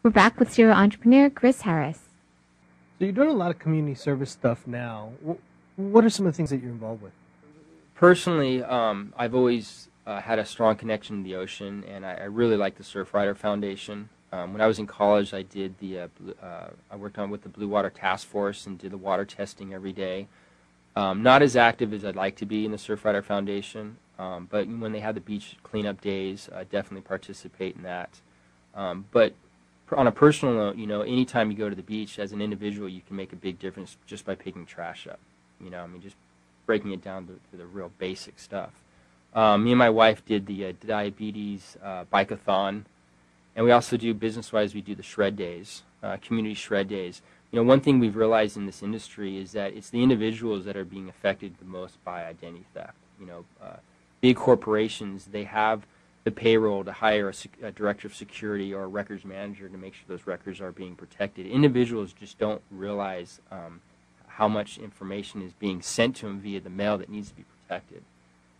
We're back with serial entrepreneur Chris Harris. So you're doing a lot of community service stuff now. What are some of the things that you're involved with? Personally, I've always had a strong connection to the ocean, and I really like the Surfrider Foundation. When I was in college, I did I worked with the Blue Water Task Force and did the water testing every day. Not as active as I'd like to be in the Surfrider Foundation, but when they have the beach cleanup days, I definitely participate in that. But on a personal note, anytime you go to the beach as an individual, you can make a big difference just by picking trash up. Just breaking it down to the real basic stuff. Me and my wife did the diabetes bike-a-thon, and we also do, business-wise, we do the shred days, community shred days. One thing we've realized in this industry is that it's the individuals that are being affected the most by identity theft. Big corporations, they have the payroll to hire a director of security or a records manager to make sure those records are being protected. Individuals just don't realize how much information is being sent to them via the mail that needs to be protected.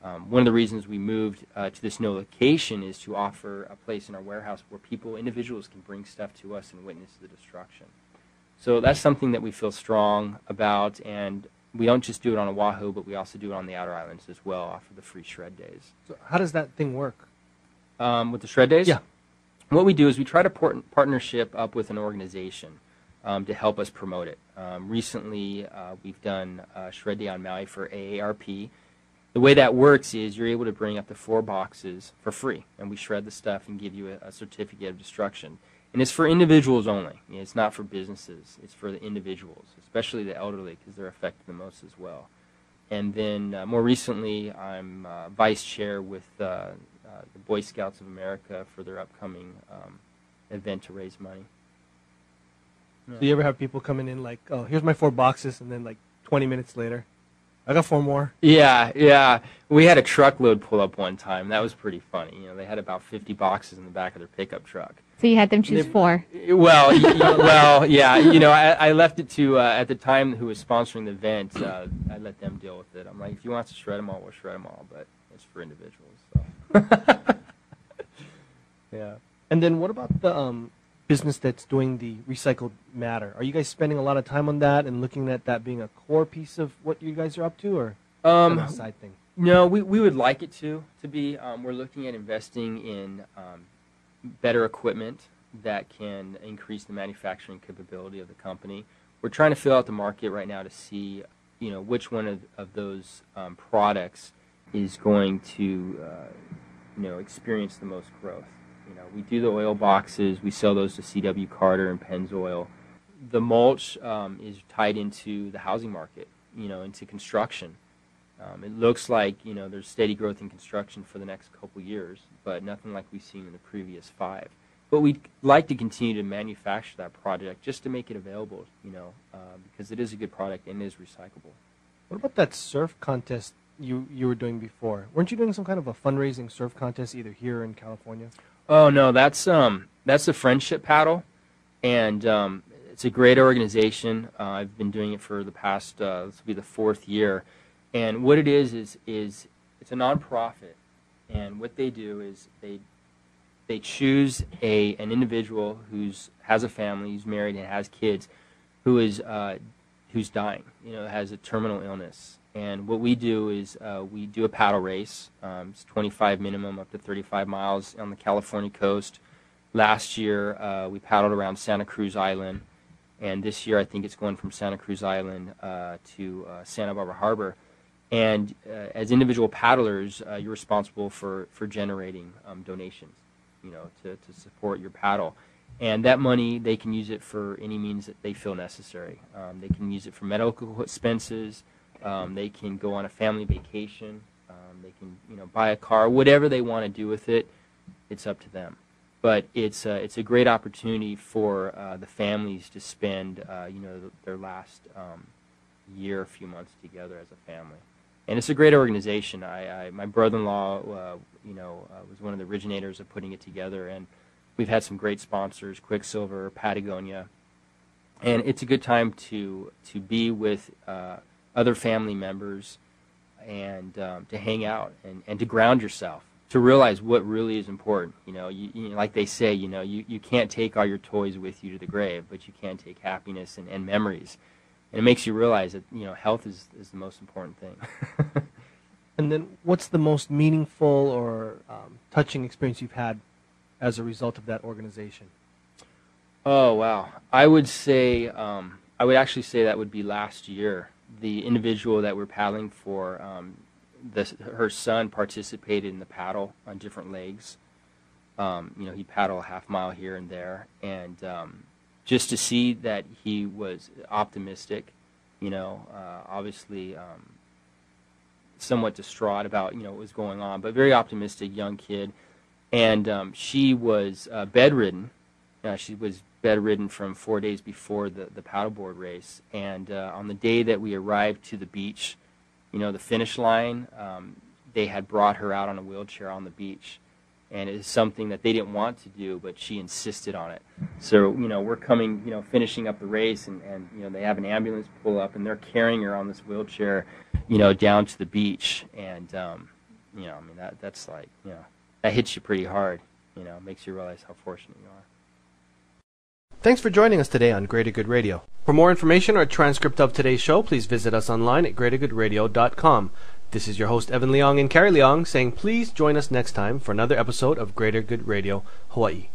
One of the reasons we moved to this new location is to offer a place in our warehouse where individuals can bring stuff to us and witness the destruction. So that's something that we feel strong about, and we don't just do it on Oahu, but we also do it on the outer islands as well, offer the free shred days. So how does that thing work? With the shred days? Yeah. What we do is we try to partnership up with an organization to help us promote it. Recently, we've done Shred Day on Maui for AARP. The way that works is you're able to bring up to 4 boxes for free, and we shred the stuff and give you a certificate of destruction. And it's for individuals only. It's not for businesses. It's for the individuals, especially the elderly, because they're affected the most as well. And then more recently, I'm vice chair with the Boy Scouts of America for their upcoming event to raise money. Yeah. So you ever have people coming in like, oh, here's my 4 boxes, and then like 20 minutes later, I got 4 more? Yeah. We had a truckload pull up one time. That was pretty funny. They had about 50 boxes in the back of their pickup truck. So you had them choose 4. Well, yeah. I left it to, at the time, who was sponsoring the event, I let them deal with it. I'm like, if you want to shred them all, we'll shred them all, but it's for individuals. So. Yeah. And then what about the business that's doing the recycled matter? Are you guys spending a lot of time on that and looking at that being a core piece of what you guys are up to, or kind of a side thing? No, we would like it to be. We're looking at investing in better equipment that can increase the manufacturing capability of the company. We're trying to fill out the market right now to see, which one of those products is going to, experience the most growth. We do the oil boxes. We sell those to C.W. Carter and Pennzoil. The mulch is tied into the housing market, into construction. It looks like, there's steady growth in construction for the next couple years, but nothing like we've seen in the previous 5. But we'd like to continue to manufacture that product just to make it available, because it is a good product and is recyclable. What about that surf contest you were doing before? Weren't you doing some kind of a fundraising surf contest either here or in California? Oh, no, that's the Friendship Paddle, and it's a great organization. I've been doing it for the past, this will be the 4th year. And what it is it's a nonprofit, and what they do is they choose an individual has a family, who's married and has kids, who's dying, has a terminal illness. And what we do is we do a paddle race. It's 25 minimum, up to 35 miles on the California coast. Last year we paddled around Santa Cruz Island, and this year I think it's going from Santa Cruz Island to Santa Barbara Harbor. And as individual paddlers, you're responsible for generating donations, to support your paddle. And that money, they can use it for any means that they feel necessary. They can use it for medical expenses. They can go on a family vacation. They can, buy a car. Whatever they want to do with it, it's up to them. But it's a great opportunity for the families to spend, their last year, a few months together as a family. And it's a great organization. My brother-in-law, was one of the originators of putting it together, and we've had some great sponsors: Quicksilver, Patagonia, and it's a good time to be with other family members and to hang out and to ground yourself. to realize what really is important. Like they say, you can't take all your toys with you to the grave, but you can take happiness and memories. And it makes you realize that, health is the most important thing. And then what's the most meaningful or touching experience you've had as a result of that organization? Oh, wow. I would actually say that would be last year. The individual that we're paddling for, her son participated in the paddle on different legs. He'd paddle a half mile here and there. And just to see that he was optimistic, obviously somewhat distraught about, what was going on, but very optimistic young kid. And she was bedridden. She was bedridden from 4 days before the paddleboard race. And on the day that we arrived to the beach, the finish line, they had brought her out on a wheelchair on the beach. And it is something that they didn't want to do, but she insisted on it. So, we're coming, finishing up the race, and they have an ambulance pull up, and they're carrying her on this wheelchair, down to the beach. And, that's like, that hits you pretty hard, makes you realize how fortunate you are. Thanks for joining us today on Greater Good Radio. For more information or a transcript of today's show, please visit us online at greatergoodradio.com. This is your host, Evan Leong and Carrie Leong, saying please join us next time for another episode of Greater Good Radio, Hawaii.